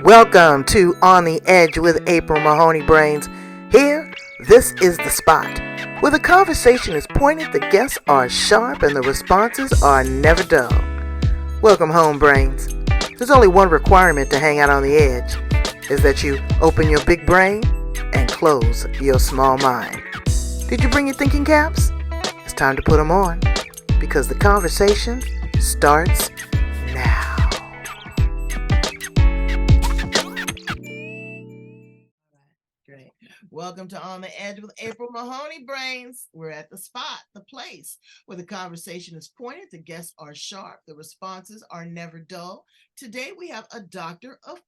Welcome to On the Edge with April Mahoney Brains. Here, this is the spot where the conversation is pointed, the guests are sharp, and the responses are never dull. Welcome home, Brains. There's only one requirement to hang out on the edge, is that you open your big brain and close your small mind. Did you bring your thinking caps? It's time to put them on, because the conversation starts now. Great. Welcome to On the Edge with April Mahoney Brains. We're at the spot, the place where the conversation is pointed, the guests are sharp, the responses are never dull. Today we have a doctor of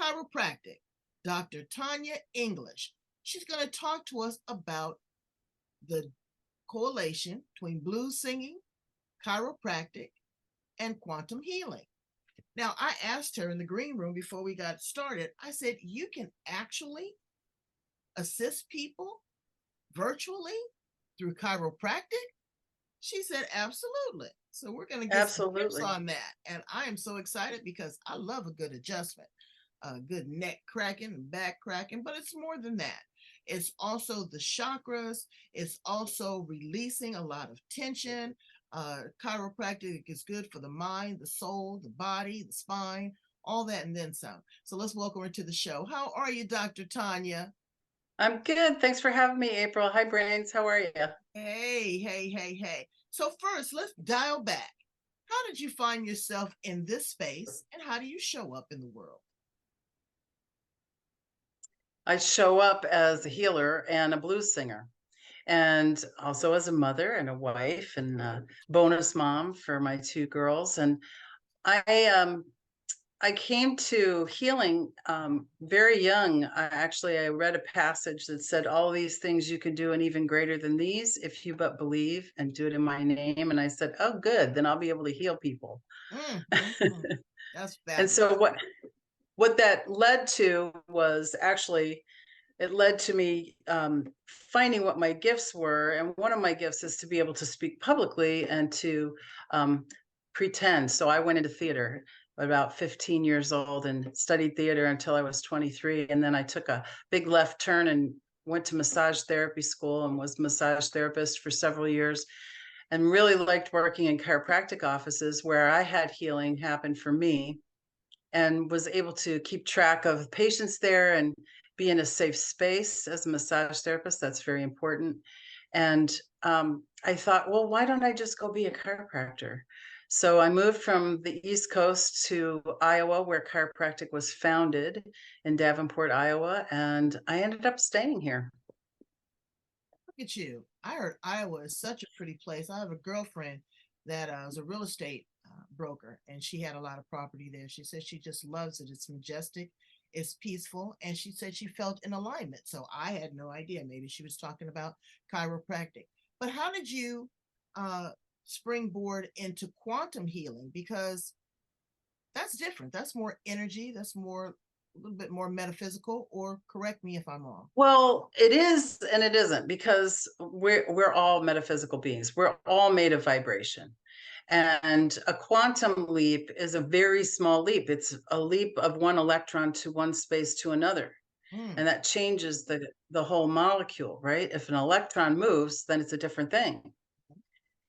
chiropractic, Dr. Tanya English. She's going to talk to us about the correlation between blues singing, chiropractic, and quantum healing. Now, I asked her in the green room before we got started, I said, you can actually assist people virtually through chiropractic? She said, absolutely. So we're going to get some tips on that. And I am so excited because I love a good adjustment, a good neck cracking and back cracking, but it's more than that. It's also the chakras. It's also releasing a lot of tension. Chiropractic is good for the mind, the soul, the body, the spine, all that and then some. So let's welcome her to the show. How are you, Dr. Tanya? I'm good. Thanks for having me, April. Hi, Brains. How are you? Hey. So first, let's dial back. How did you find yourself in this space, and how do you show up in the world? I show up as a healer and a blues singer, and also as a mother and a wife and a bonus mom for my two girls. And I came to healing very young. I read a passage that said, all these things you can do and even greater than these if you but believe and do it in my name. And I said, oh, good, then I'll be able to heal people. That's fabulous. And so what that led to was actually, it led to me finding what my gifts were. And one of my gifts is to be able to speak publicly and to pretend. So I went into theater about 15 years old and studied theater until I was 23. And then I took a big left turn and went to massage therapy school and was a massage therapist for several years, and really liked working in chiropractic offices where I had healing happen for me, and was able to keep track of patients there and be in a safe space as a massage therapist. That's very important. And I thought, well, why don't I just go be a chiropractor? So I moved from the East Coast to Iowa, where chiropractic was founded in Davenport, Iowa, and I ended up staying here. Look at you. I heard Iowa is such a pretty place. I have a girlfriend that was a real estate broker, and she had a lot of property there. She said she just loves it. It's majestic, it's peaceful, and she said she felt in alignment. So I had no idea. Maybe she was talking about chiropractic. But how did you springboard into quantum healing? Because that's different. That's more energy. That's more, a little bit more metaphysical. Or correct me if I'm wrong. Well, it is and it isn't, because we're all metaphysical beings. We're all made of vibration. And a quantum leap is a very small leap. It's a leap of one electron to one space to another. And that changes the whole molecule, right? If an electron moves, then it's a different thing.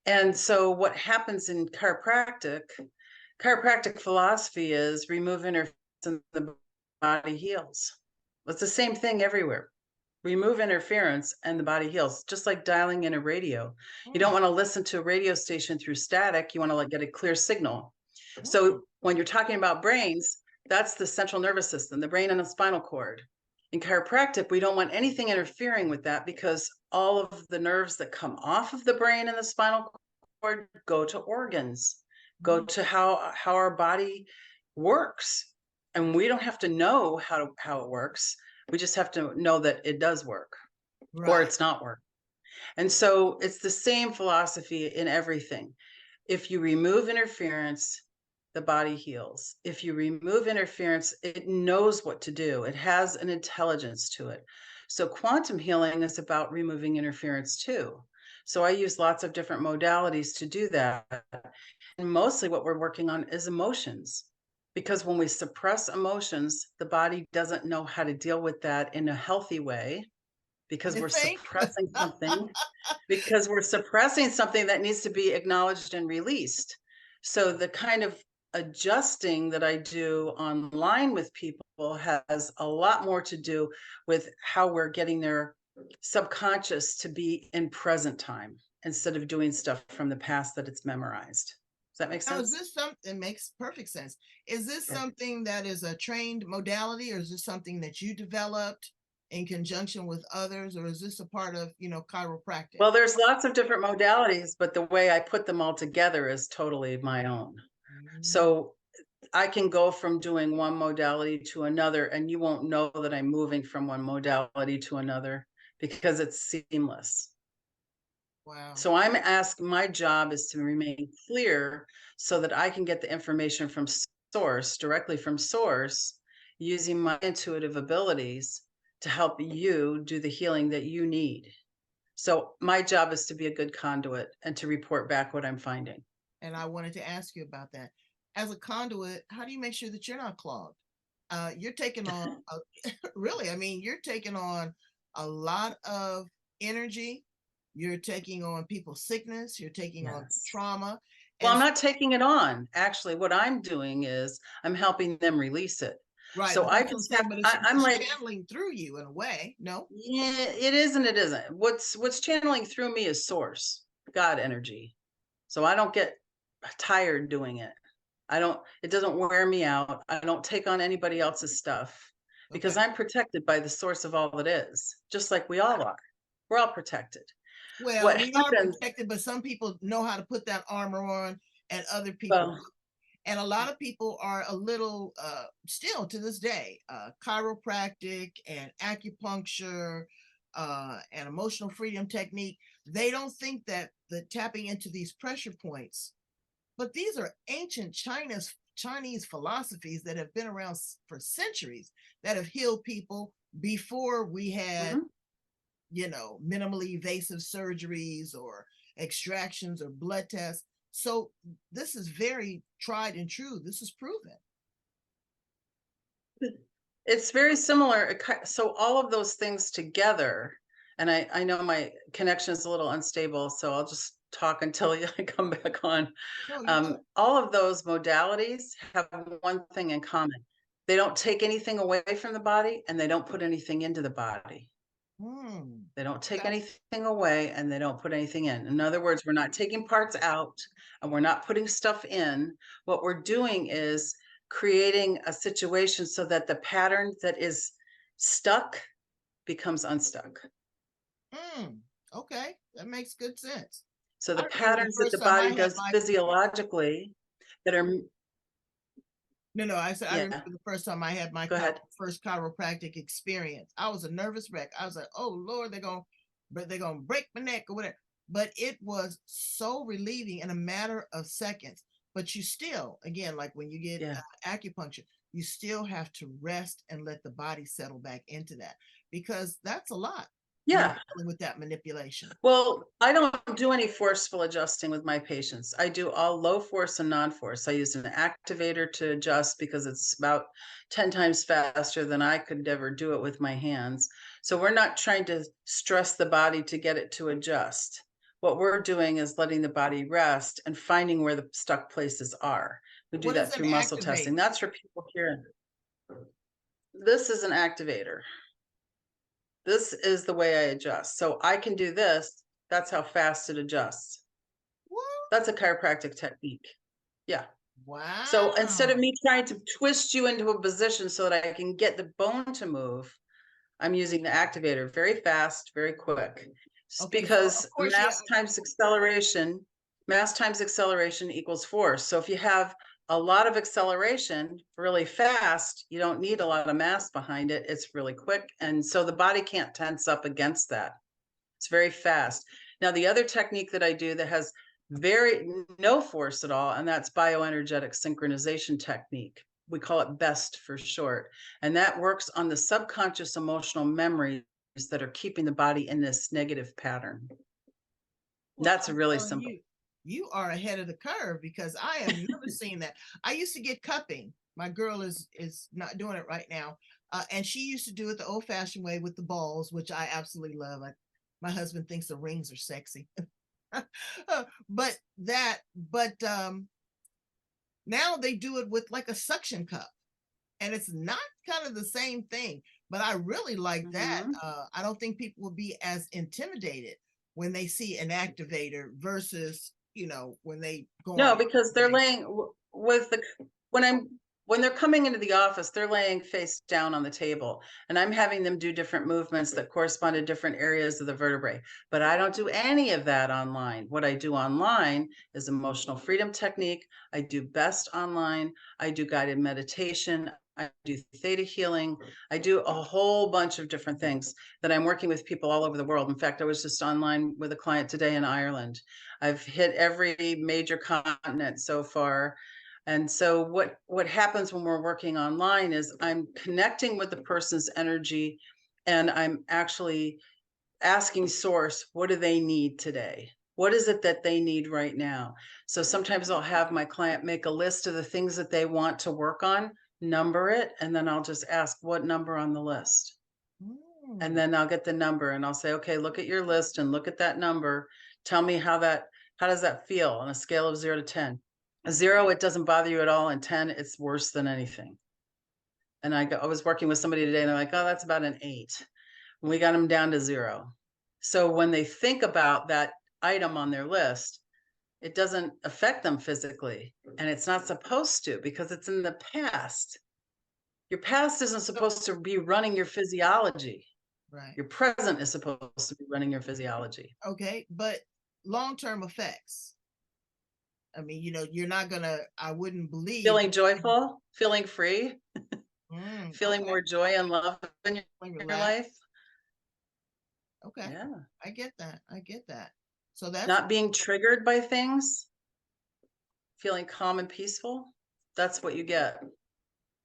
And so what happens in chiropractic philosophy is remove interference and the body heals. It's the same thing everywhere. Remove interference and the body heals, just like dialing in a radio. You don't want to listen to a radio station through static. You want to get a clear signal. So when you're talking about brains, that's the central nervous system, the brain and the spinal cord. In chiropractic, we don't want anything interfering with that, because all of the nerves that come off of the brain and the spinal cord go to organs, go to how our body works. And we don't have to know how it works. We just have to know that it does work, or it's not work. And so it's the same philosophy in everything. If you remove interference, the body heals. If you remove interference, it knows what to do. It has an intelligence to it. So quantum healing is about removing interference too. So I use lots of different modalities to do that. And mostly what we're working on is emotions, Because when we suppress emotions, the body doesn't know how to deal with that in a healthy way because You we're think? suppressing something that needs to be acknowledged and released. So the kind of adjusting that I do online with people has a lot more to do with how we're getting their subconscious to be in present time instead of doing stuff from the past that it's memorized. Does that make Now, is sense? this something that makes perfect sense? Is this Okay. something that is a trained modality, or is this something that you developed in conjunction with others, or is this a part of, chiropractic? Well, there's lots of different modalities, but the way I put them all together is totally my own. Mm. So I can go from doing one modality to another, and you won't know that I'm moving from one modality to another because it's seamless. Wow. So my job is to remain clear so that I can get the information from source, directly from source, using my intuitive abilities to help you do the healing that you need. So my job is to be a good conduit and to report back what I'm finding. And I wanted to ask you about that. As a conduit, how do you make sure that you're not clogged? You're taking on, really, I mean, you're taking on a lot of energy. You're taking on people's sickness. You're taking on Yes. trauma. Well, And I'm not taking it on. Actually, what I'm doing is I'm helping them release it. right, So but I that's what can I'm tap, saying. But I'm it's like, channeling through you in a way. No. yeah, it is and it isn't. What's channeling through me is source, God energy. So I don't get tired doing it. It doesn't wear me out. I don't take on anybody else's stuff because Okay. I'm protected by the source of all that is, just like we all are. We're all protected. Well, What we are happens, protected, but some people know how to put that armor on, and other people. well, And a lot of people are a little, still to this day, chiropractic and acupuncture and emotional freedom technique. They don't think that the tapping into these pressure points, but these are ancient Chinese philosophies that have been around for centuries that have healed people before we had, mhm. minimally invasive surgeries or extractions or blood tests. So this is very tried and true. This is proven. It's very similar. So all of those things together, and I know my connection is a little unstable, so I'll just talk until I come back on. No, you're good. All of those modalities have one thing in common. They don't take anything away from the body and they don't put anything into the body. They don't take Okay. anything away and they don't put anything in. In other words, we're not taking parts out and we're not putting stuff in. What we're doing is creating a situation so that the pattern that is stuck becomes unstuck. Okay, that makes good sense. So I the remember the patterns that the first time I body had does my physiologically that are, no, I said I remember yeah, the first time I had my go ahead. first chiropractic experience. I was a nervous wreck. I was like, "Oh Lord, they're gonna break my neck or whatever." But it was so relieving in a matter of seconds. But you still, again, like when you get Yeah. acupuncture, you still have to rest and let the body settle back into that because that's a lot when you're Yeah. dealing with that manipulation. Well, I don't do any forceful adjusting with my patients. I do all low force and non-force. I use an activator to adjust because it's about 10 times faster than I could ever do it with my hands. So we're not trying to stress the body to get it to adjust. What we're doing is letting the body rest and finding where the stuck places are. We do What is that an through muscle testing. activator? That's for people here. This is an activator. This is the way I adjust. So I can do this. That's how fast it adjusts. What? That's a chiropractic technique. Yeah. So instead of Wow. me trying to twist you into a position so that I can get the bone to move, I'm using the activator very fast, very quick. Okay, so Because of course, yeah. mass times acceleration equals force. So if you have a lot of acceleration really fast, you don't need a lot of mass behind it. It's really quick. And so the body can't tense up against that. It's very fast. Now, the other technique that I do that has no force at all, and that's bioenergetic synchronization technique. We call it BEST for short. And that works on the subconscious emotional memories that are keeping the body in this negative pattern. Well, That's I'm really telling simple. you, you are ahead of the curve because I have never seen that. I used to get cupping, My girl is not doing it right now, and she used to do it the old-fashioned way with the balls, which I absolutely love. My husband thinks the rings are sexy, but now they do it with like a suction cup, and it's not kind of the same thing. But I really like that. Mhm. I don't think people will be as intimidated when they see an activator versus when they go No, on. because they're laying with the when I'm when they're coming into the office, they're laying face down on the table, and I'm having them do different movements that correspond to different areas of the vertebrae. But I don't do any of that online. What I do online is emotional freedom technique. I do best online. I do guided meditation. I do theta healing. I do a whole bunch of different things that I'm working with people all over the world. In fact, I was just online with a client today in Ireland. I've hit every major continent so far. And so what happens when we're working online is I'm connecting with the person's energy, and I'm actually asking source, what do they need today? What is it that they need right now? So sometimes I'll have my client make a list of the things that they want to work on, number it, and then I'll just ask what number on the list. And then I'll get the number and I'll say, okay, look at your list and look at that number. Tell me how does that feel on a scale of 0 to 10? A 0, it doesn't bother you at all, and 10, it's worse than anything. And I was working with somebody today and they're like, oh, that's about an 8. And we got them down to 0. So when they think about that item on their list, it doesn't affect them physically. And it's not supposed to, because it's in the past. Your past isn't supposed to be running your physiology. Right. Your present is supposed to be running your physiology. Okay, but long-term effects. I mean, you're not gonna. I wouldn't believe. Feeling joyful, feeling free, feeling Okay. more joy and love in your Relax. life. Okay, Yeah. I get that. I get that. So that's Not being triggered by things, feeling calm and peaceful. That's what you get.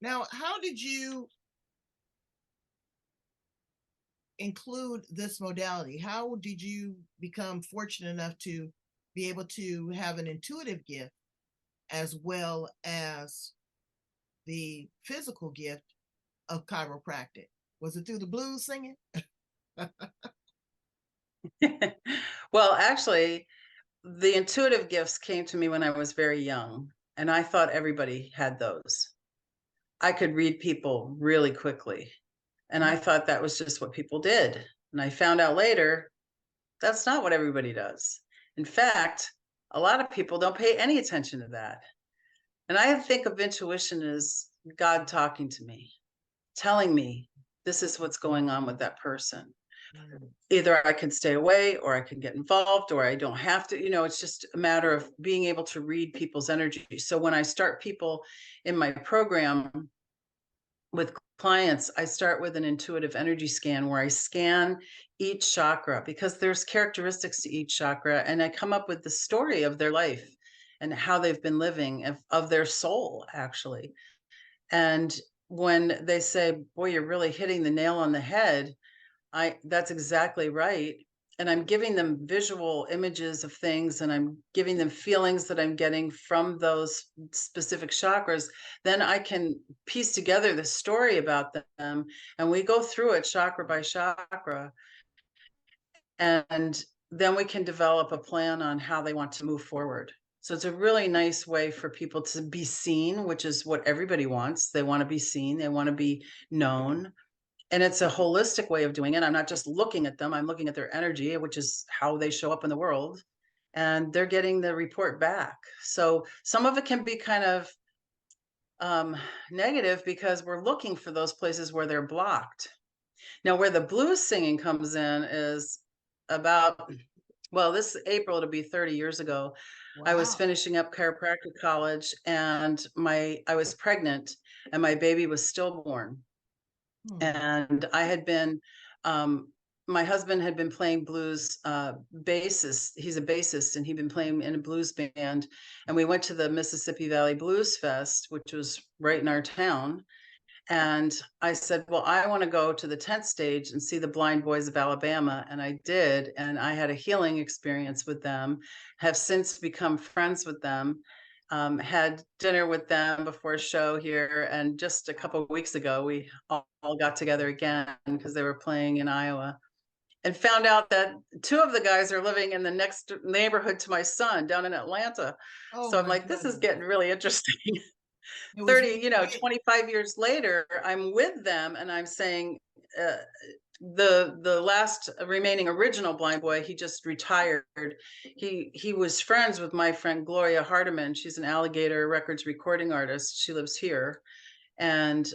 now. How did you include this modality? How did you become fortunate enough to be able to have an intuitive gift as well as the physical gift of chiropractic? Was it through the blues singing? Well, actually, the intuitive gifts came to me when I was very young, and I thought everybody had those. I could read people really quickly, and I thought that was just what people did. And I found out later that's not what everybody does. In fact, a lot of people don't pay any attention to that. And I think of intuition as God talking to me, telling me this is what's going on with that person. Either I can stay away or I can get involved or I don't have to. It's just a matter of being able to read people's energy. So when I start people in my program with clients, I start with an intuitive energy scan where I scan each chakra because there's characteristics to each chakra, and I come up with the story of their life and how they've been living of their soul, actually. And when they say, boy, you're really hitting the nail on the head, that's exactly right. And I'm giving them visual images of things, and I'm giving them feelings that I'm getting from those specific chakras. Then I can piece together the story about them, and we go through it chakra by chakra, and then we can develop a plan on how they want to move forward. So it's a really nice way for people to be seen, which is what everybody wants. They want to be seen, they want to be known. And it's a holistic way of doing it. I'm not just looking at them, I'm looking at their energy, which is how they show up in the world. And they're getting the report back. So some of it can be kind of negative because we're looking for those places where they're blocked. Now, where the blues singing comes in is about, well, this April, it'll be 30 years ago. I was Wow. finishing up chiropractic college, and I was pregnant and my baby was stillborn. And I had been, my husband had been playing blues bassist. He's a bassist, and he'd been playing in a blues band. And we went to the Mississippi Valley Blues Fest, which was right in our town. And I said, well, I want to go to the tent stage and see the Blind Boys of Alabama. And I did. And I had a healing experience with them, have since become friends with them. had dinner with them before a show here, and just a couple of weeks ago, we all got together again because they were playing in Iowa, and found out that 2 of the guys are living in the next neighborhood to my son down in Atlanta. Oh So I'm my like, this is goodness. getting really interesting. It was 30, meant to be. 25 years later, I'm with them and I'm saying, uh, the last remaining original blind boy, he just retired. He was friends with my friend Gloria Hardiman. She's an Alligator Records recording artist. She lives here. And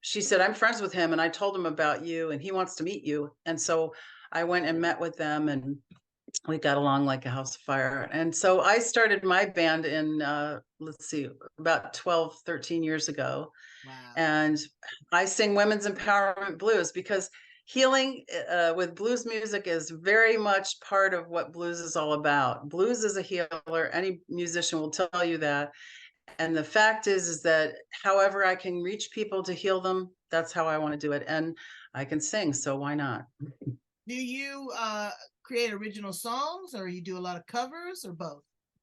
she said, I'm friends with him, and I told him about you, and he wants to meet you. And so I went and met with them, and we got along like a house of fire. And so I started my band in, let's see, about 12, 13 years ago. Wow. And I sing women's empowerment blues because healing with blues music is very much part of what blues is all about. Blues is a healer. Any musician will tell you that. And the fact is that however I can reach people to heal them, that's how I want to do it. And I can sing, so why not? Do you create original songs, or you do a lot of covers, or both?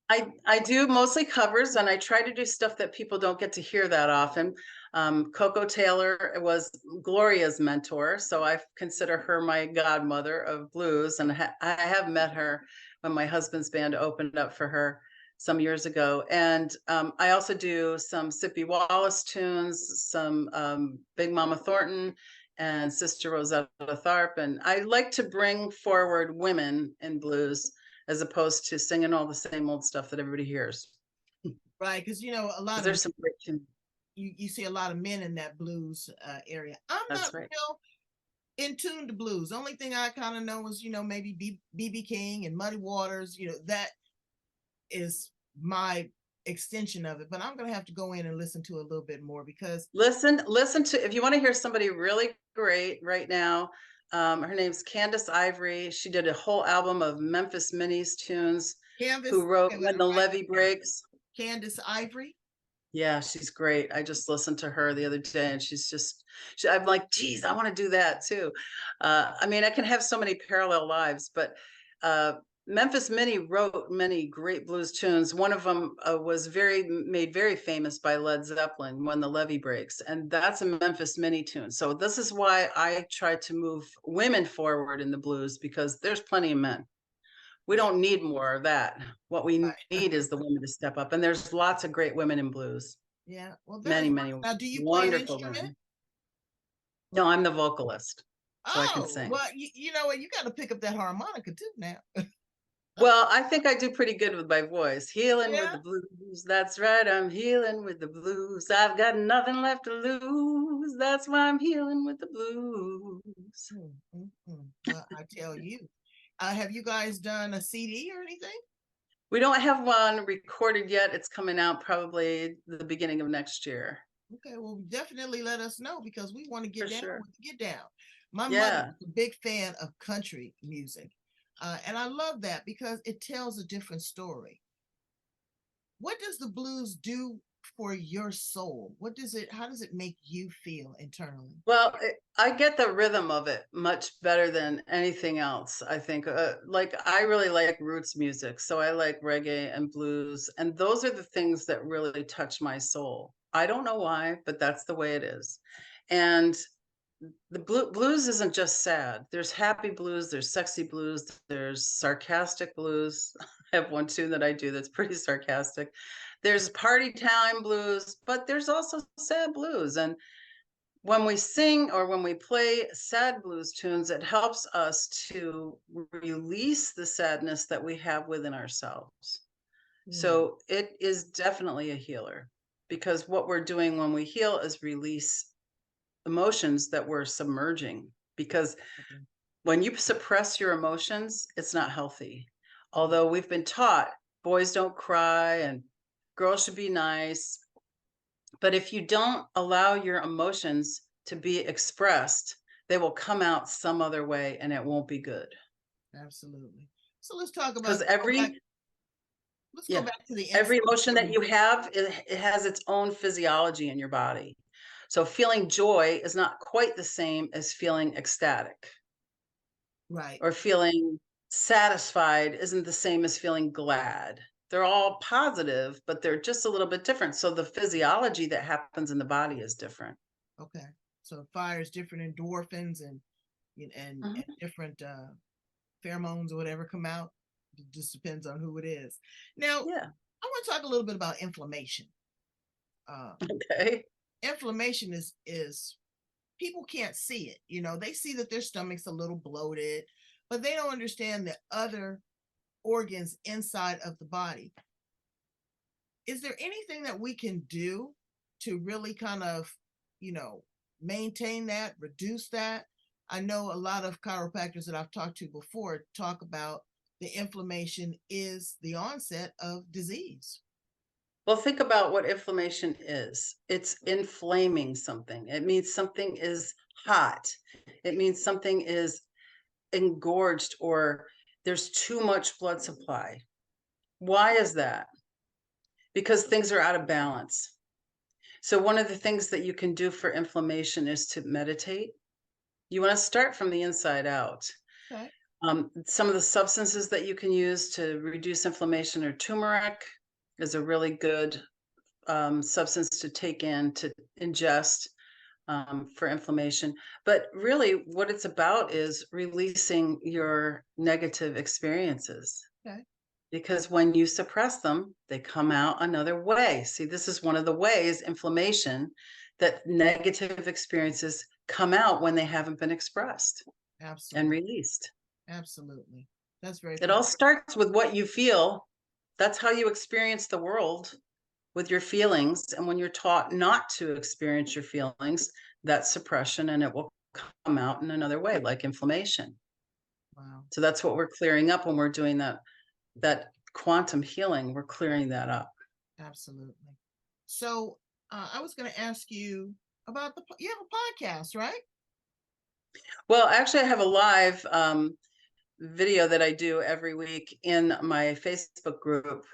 I do mostly covers, and I try to do stuff that people don't get to hear that often. Coco Taylor was Gloria's mentor, so I consider her my godmother of blues, and I have met her when my husband's band opened up for her some years ago. And I also do some Sippy Wallace tunes, some Big Mama Thornton, and Sister Rosetta Tharpe. And I like to bring forward women in blues as opposed to singing all the same old stuff that everybody hears. Right, because a lot Because of there's some great tunes. you see a lot of men in that blues area. I'm not That's right. real in tune to blues. Only thing I kind of know is maybe BB King and Muddy Waters. That is my extension of it. But I'm gonna have to go in and listen to a little bit more because Listen to, if you want to hear somebody really great right now, her name's Candace Ivory. She did a whole album of Memphis Minnie's tunes, Canvas. who wrote Okay, When the Levee Breaks. Candace Ivory. Yeah, she's great. I just listened to her the other day, and I'm like, geez, I want to do that too. I mean, I can have so many parallel lives, but uh, Memphis Minnie wrote many great blues tunes. One of them was made very famous by Led Zeppelin, When the Levee Breaks, and that's a Memphis Minnie tune. So this is why I try to move women forward in the blues, because there's plenty of men. We don't need more of that. What we Right. need is the women to step up. And there's lots of great women in blues. Yeah. Well, that Many, is many now. Do you play an wonderful instrument? women. No, I'm the vocalist, so I can Oh, sing. well, you know what? You got to pick up that harmonica too now. Well, I think I do pretty good with my voice. Healing with Yeah. the blues. That's right. I'm healing with the blues. I've got nothing left to lose. That's why I'm healing with the blues. Well, I tell you, have you guys done a CD or anything? We don't have one recorded yet. It's coming out probably the beginning of next year. Okay, well, definitely let us know because we want to For get down sure. with the get down. My mother Yeah. is a big fan of country music, and I love that because it tells a different story. What does the blues do for your soul? How does it make you feel internally? Well, I get the rhythm of it much better than anything else, I think. Like, I really like roots music, so I like reggae and blues, and those are the things that really touch my soul. I don't know why, but that's the way it is. And the blues isn't just sad. There's happy blues, there's sexy blues, there's sarcastic blues. I have one tune that I do that's pretty sarcastic. There's party time blues, but there's also sad blues. And when we sing or when we play sad blues tunes, it helps us to release the sadness that we have within ourselves. Hmm. So it is definitely a healer, because what we're doing when we heal is release emotions that we're submerging. Because when you suppress your emotions, it's not healthy. Although we've been taught boys don't cry and girls should be nice, but if you don't allow your emotions to be expressed, they will come out some other way and it won't be good. Absolutely. So let's talk Because about go back. Let's go yeah, back to the every inside. emotion that you have, it has its own physiology in your body. So feeling joy is not quite the same as feeling ecstatic, Right. or feeling satisfied isn't the same as feeling glad. They're all positive, but they're just a little bit different. So the physiology that happens in the body is different. Okay. So it fires different endorphins and Mhm. different pheromones or whatever come out. It just depends on who it is. Now, Yeah. I want to talk a little bit about inflammation. Uh, Okay. inflammation is people can't see it. They see that their stomach's a little bloated, but they don't understand the other organs inside of the body. Is there anything that we can do to really kind of, you know, maintain that, reduce that? I know a lot of chiropractors that I've talked to before talk about the inflammation is the onset of disease. Well, think about what inflammation is. It's inflaming something. It means something is hot. It means something is engorged or there's too much blood supply. Why is that? Because things are out of balance. So, one of the things that you can do for inflammation is to meditate. You want to start from the inside out. Okay. Some of the substances that you can use to reduce inflammation are turmeric is a really good substance to take in to ingest for inflammation. But really, what it's about is releasing your negative experiences Okay. because when you suppress them, they come out another way. See, this is one of the ways inflammation that negative experiences come out when they haven't been expressed and Absolutely. released. Absolutely. That's very It all powerful. starts with what you feel. That's how you experience the world with your feelings. And when you're taught not to experience your feelings, that's suppression and it will come out in another way, like inflammation. Wow. So that's what we're clearing up when we're doing that quantum healing. We're clearing that up. Absolutely. So I was going to ask you about you have a podcast, right? Well, actually, I have a live video that I do every week in my Facebook group,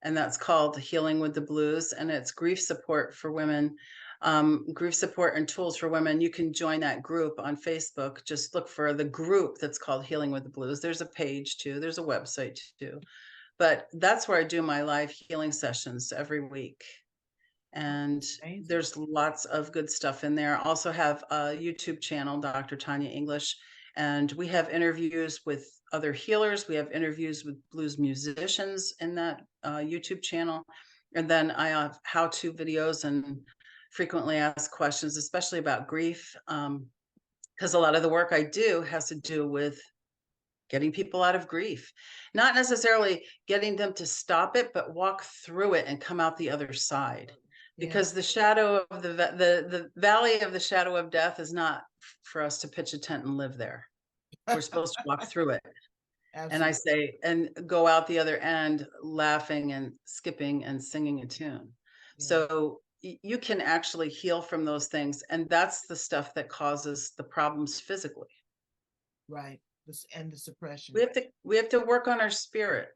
and that's called Healing with the Blues, and it's grief support for women, grief support and tools for women. You can join that group on Facebook. Just look for the group that's called Healing with the Blues. There's a page too, there's a website too, but that's where I do my live healing sessions every week. And Amazing. there's lots of good stuff in there. I also have a YouTube channel, Dr. Tanya English, and we have interviews with other healers. We have interviews with blues musicians in that YouTube channel. And then I have how-to videos and frequently asked questions, especially about grief, because a lot of the work I do has to do with getting people out of grief. Not necessarily getting them to stop it, but walk through it and come out the other side. Yeah. Because the shadow of the valley of the shadow of death is not for us to pitch a tent and live there. We're supposed to walk through it. And I Absolutely. say, and go out the other end laughing and skipping and singing a tune. Yeah. So you can actually heal from those things. And that's the stuff that causes the problems physically. Right. This and the suppression. We have to work on our spirit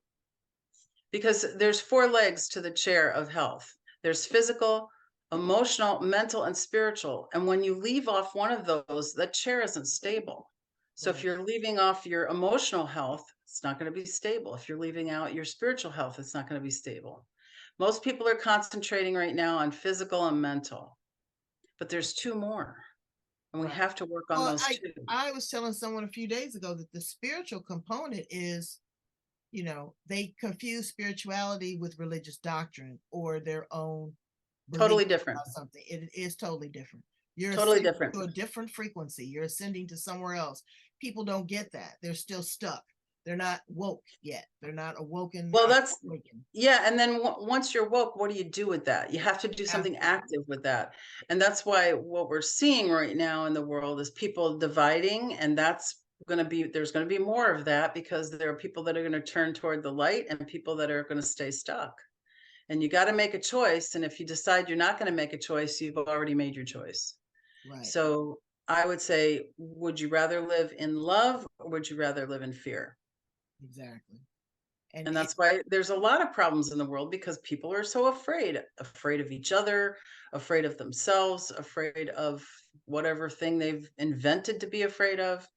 because there's four legs to the chair of health. There's physical, emotional, mental, and spiritual. And when you leave off one of those, the chair isn't stable. So if Right. you're leaving off your emotional health, it's not going to be stable. If you're leaving out your spiritual health, it's not going to be stable. Most people are concentrating right now on physical and mental, but there's two more, and we Right. have to work on Well, those I two. I was telling someone a few days ago that the spiritual component is, they confuse spirituality with religious doctrine or their own belief Totally different. about something. It is totally different. You're Totally ascending different. to a different frequency. You're ascending to somewhere else. People don't get that. They're still stuck. They're not woke yet. They're not awoken. Well, that's Awakened. yeah, and then once you're woke, what do you do with that? You have to do something Absolutely. active with that. And that's why what we're seeing right now in the world is people dividing, and there's going to be more of that because there are people that are going to turn toward the light and people that are going to stay stuck. And you got to make a choice, and if you decide you're not going to make a choice, you've already made your choice. Right. So, I would say, would you rather live in love or would you rather live in fear? Exactly. And And it, that's why there's a lot of problems in the world because people are so afraid of each other, afraid of themselves, afraid of whatever thing they've invented to be afraid of.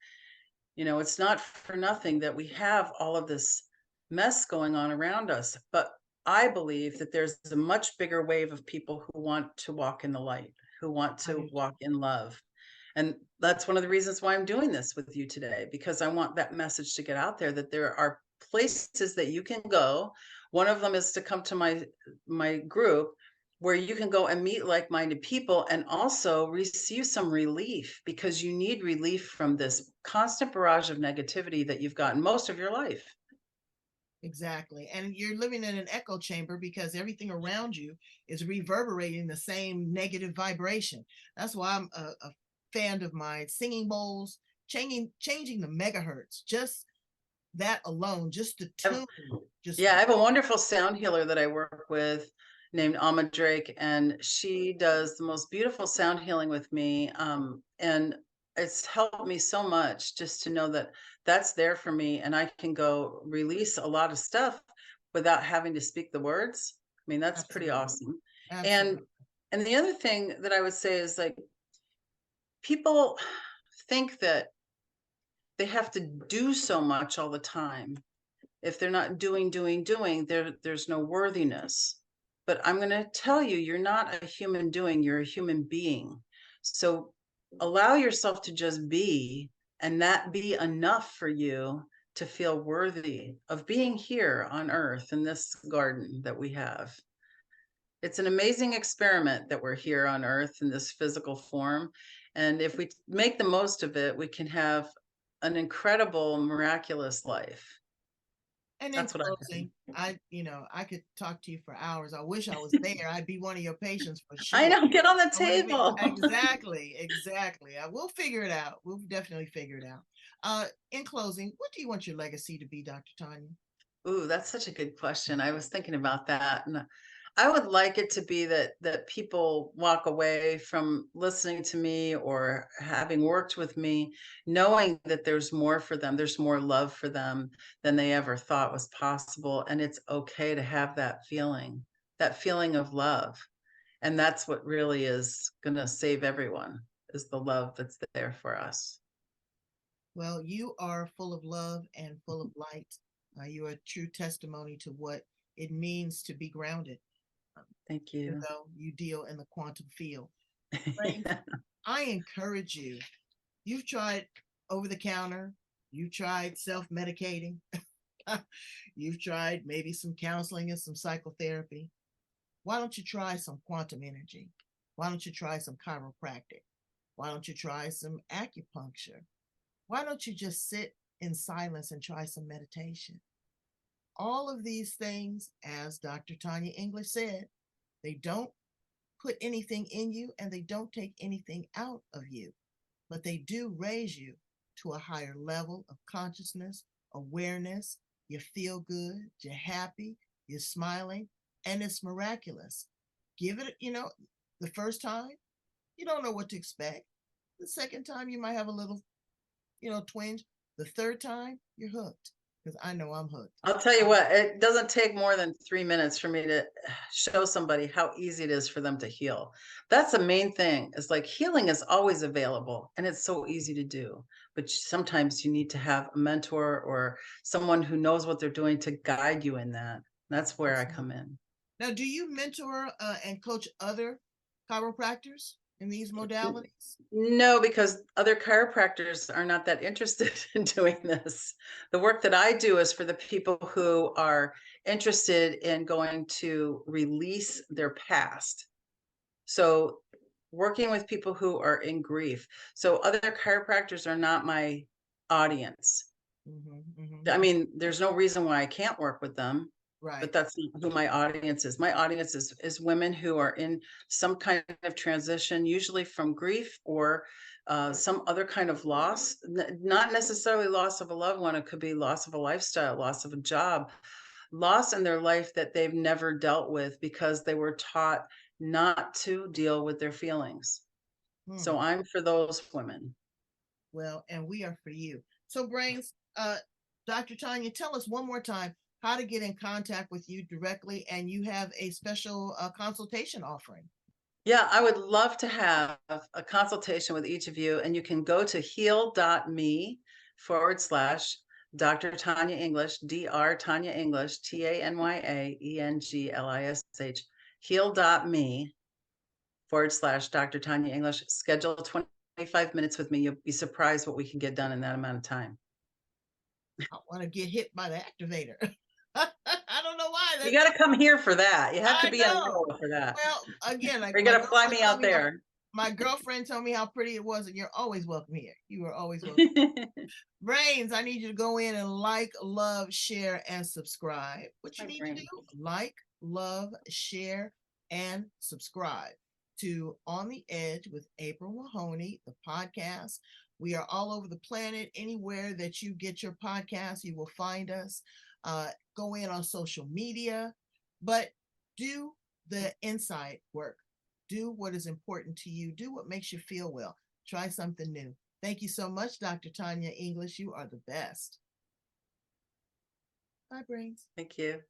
It's not for nothing that we have all of this mess going on around us. But I believe that there's a much bigger wave of people who want to walk in the light, who want I to do. walk in love. And that's one of the reasons why I'm doing this with you today, because I want that message to get out there that there are places that you can go. One of them is to come to my group where you can go and meet like-minded people and also receive some relief, because you need relief from this constant barrage of negativity that you've gotten most of your life. Exactly. And you're living in an echo chamber because everything around you is reverberating the same negative vibration. That's why I'm a fan of my singing bowls, changing the megahertz. Just that alone, just the I've- tune, just Yeah, I have a wonderful sound healer that I work with named Alma Drake, and she does the most beautiful sound healing with me. And it's helped me so much just to know that that's there for me, and I can go release a lot of stuff without having to speak the words. I mean, that's pretty absolutely, awesome. And absolutely. and the other thing that I would say is, like, people think that they have to do so much all the time. If they're not doing, there's no worthiness. But I'm going to tell you, you're not a human doing, you're a human being. So allow yourself to just be, and that be enough for you to feel worthy of being here on earth in this garden that we have. It's an amazing experiment that we're here on earth in this physical form. And if we make the most of it, we can have an incredible, miraculous life. And in That's what I closing, think. I could talk to you for hours. I wish I was there. I'd be one of your patients for I sure. know, get on the I want to be table. exactly, exactly. I will figure it out. We'll definitely figure it out. In closing, what do you want your legacy to be, Dr. Tanya? Ooh, that's such a good question. I was thinking about that, and I would like it to be that people walk away from listening to me or having worked with me, knowing that there's more for them, there's more love for them than they ever thought was possible, and it's okay to have that feeling of love. And that's what really is going to save everyone, is the love that's there for us. Well, you are full of love and full of light. You are a true testimony to what it means to be grounded, um, Thank even you. though you deal in the quantum field. Brains, I encourage you. You've tried over the counter, you've tried self medicating, you've tried maybe some counseling and some psychotherapy. Why don't you try some quantum energy? Why don't you try some chiropractic? Why don't you try some acupuncture? Why don't you just sit in silence and try some meditation? All of these things, as Dr. Tanya English said, they don't put anything in you and they don't take anything out of you, but they do raise you to a higher level of consciousness, awareness. You feel good, you're happy, you're smiling, and it's miraculous. Give it, the first time, you don't know what to expect. The second time, you might have a little, twinge. The third time, you're hooked because I know I'm hooked. I'll tell you what, it doesn't take more than 3 minutes for me to show somebody how easy it is for them to heal. That's the main thing. Is like, healing is always available and it's so easy to do. But sometimes you need to have a mentor or someone who knows what they're doing to guide you in that. That's where I come Absolutely. in. Now, do you mentor and coach other chiropractors in these modalities? No, because other chiropractors are not that interested in doing this. The work that I do is for the people who are interested in going to release their past. So, working with people who are in grief. So, other chiropractors are not my audience. Mm-hmm, mm-hmm. I mean, there's no reason why I can't work with them, Right. but that's not who my audience is. My audience is women who are in some kind of transition, usually from grief or some other kind of loss, not necessarily loss of a loved one. It could be loss of a lifestyle, loss of a job, loss in their life that they've never dealt with because they were taught not to deal with their feelings. Hmm. So I'm for those women. Well, and we are for you. So, Brains, Dr. Tanya, tell us one more time how to get in contact with you directly, and you have a special consultation offering. Yeah, I would love to have a consultation with each of you, and you can go to heal.me/, Dr. Tanya English, Dr. Tanya English, TanyaEnglish, heal.me/Dr. Tanya English. Schedule 25 minutes with me. You'll be surprised what we can get done in that amount of time. I want to get hit by the activator. I don't know why. You got to come here for that. You have to be I in know. Iowa for that. Well, again, like You're going to fly me out there. My girlfriend told me how pretty it was, and you're always welcome here. You are always welcome. Brains, I need you to go in and like, love, share, and subscribe. What you need to do, like, love, share, and subscribe to On the Edge with April Mahoney, the podcast. We are all over the planet. Anywhere that you get your podcast, you will find us. Go in on social media, but do the inside work. Do what is important to you. Do what makes you feel well. Try something new. Thank you so much, Dr. Tanya English. You are the best. Bye, Brains. Thank you.